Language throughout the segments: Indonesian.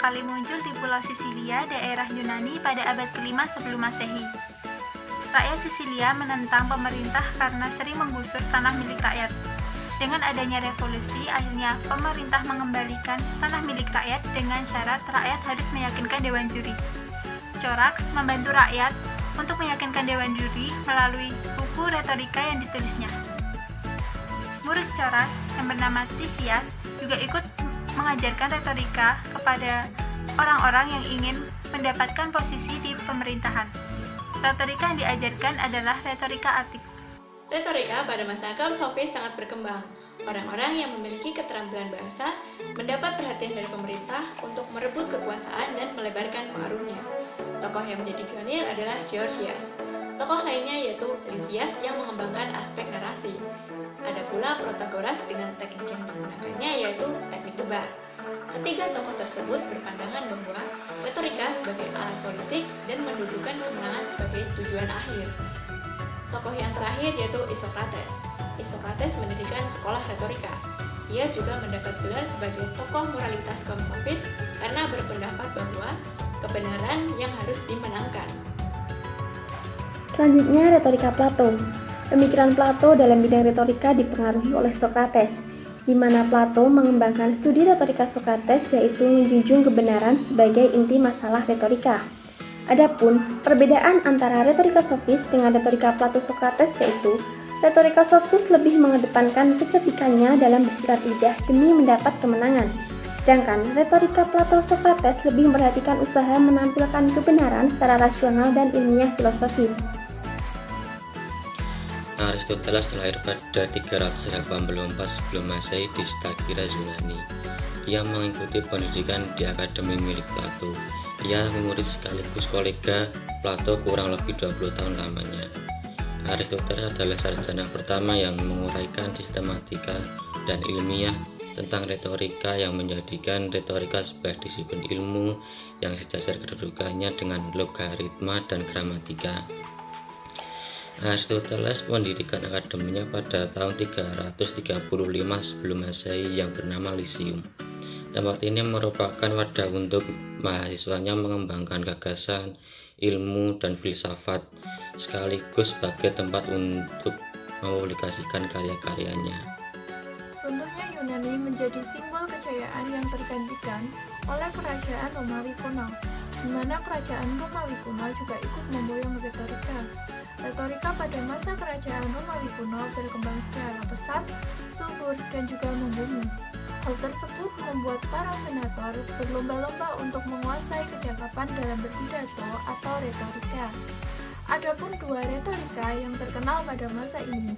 kali muncul di Pulau Sisilia, daerah Yunani pada abad ke-5 sebelum Masehi. Rakyat Sisilia menentang pemerintah karena sering menggusur tanah milik rakyat. Dengan adanya revolusi, akhirnya pemerintah mengembalikan tanah milik rakyat dengan syarat rakyat harus meyakinkan dewan juri. Corax membantu rakyat untuk meyakinkan dewan juri melalui buku retorika yang ditulisnya. Murid Corax yang bernama Tisias juga ikut mengajarkan retorika kepada orang-orang yang ingin mendapatkan posisi di pemerintahan. Retorika yang diajarkan adalah retorika Atik. Retorika pada masa kaum Sofis sangat berkembang. Orang-orang yang memiliki keterampilan bahasa mendapat perhatian dari pemerintah untuk merebut kekuasaan dan melebarkan pengaruhnya. Tokoh yang menjadi pionir adalah Gorgias. Tokoh lainnya yaitu Lysias yang mengembangkan aspek narasi. Ada pula Protagoras dengan teknik yang digunakannya yaitu teknik debat. Ketiga tokoh tersebut berpandangan bahwa retorika sebagai alat politik dan mendudukan kemenangan sebagai tujuan akhir. Tokoh yang terakhir yaitu Isokrates. Isokrates mendirikan sekolah retorika. Ia juga mendapat gelar sebagai tokoh moralitas kaum Sofis karena berpendapat bahwa kebenaran yang harus dimenangkan. Selanjutnya, retorika Plato. Pemikiran Plato dalam bidang retorika dipengaruhi oleh Sokrates, di mana Plato mengembangkan studi retorika Sokrates yaitu menjunjung kebenaran sebagai inti masalah retorika. Adapun perbedaan antara retorika Sofis dengan retorika Plato Sokrates yaitu retorika Sofis lebih mengedepankan kecerdikannya dalam bersilat lidah demi mendapat kemenangan, sedangkan retorika Plato Sokrates lebih memperhatikan usaha menampilkan kebenaran secara rasional dan ilmiah filosofis. Aristoteles lahir pada 384 sebelum Masehi di Stagira, Yunani. Ia mengikuti pendidikan di akademi milik Plato. Ia murid sekaligus kolega Plato kurang lebih 20 tahun lamanya. Aristoteles adalah sarjana pertama yang menguraikan sistematika dan ilmiah tentang retorika yang menjadikan retorika sebagai disiplin ilmu yang sejajar kedudukannya dengan logaritma dan gramatika. Aristoteles mendirikan akademinya pada tahun 335 sebelum Masehi yang bernama Lyceum. Tempat ini merupakan wadah untuk mahasiswanya mengembangkan gagasan, ilmu, dan filsafat, sekaligus sebagai tempat untuk mempublikasikan karya-karyanya. Runtuhnya Yunani menjadi simbol kejayaan yang tergantikan oleh kerajaan Romawi kuno, di mana kerajaan Romawi kuno juga ikut memboyong retorika. Retorika pada masa kerajaan Romawi kuno berkembang secara pesat, subur, dan juga membumi. Hal tersebut membuat para senator berlomba-lomba untuk menguasai kecakapan dalam berpidato atau retorika. Adapun dua retorika yang terkenal pada masa ini,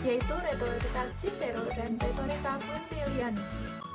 yaitu retorika Cicero dan retorika Quintilianus.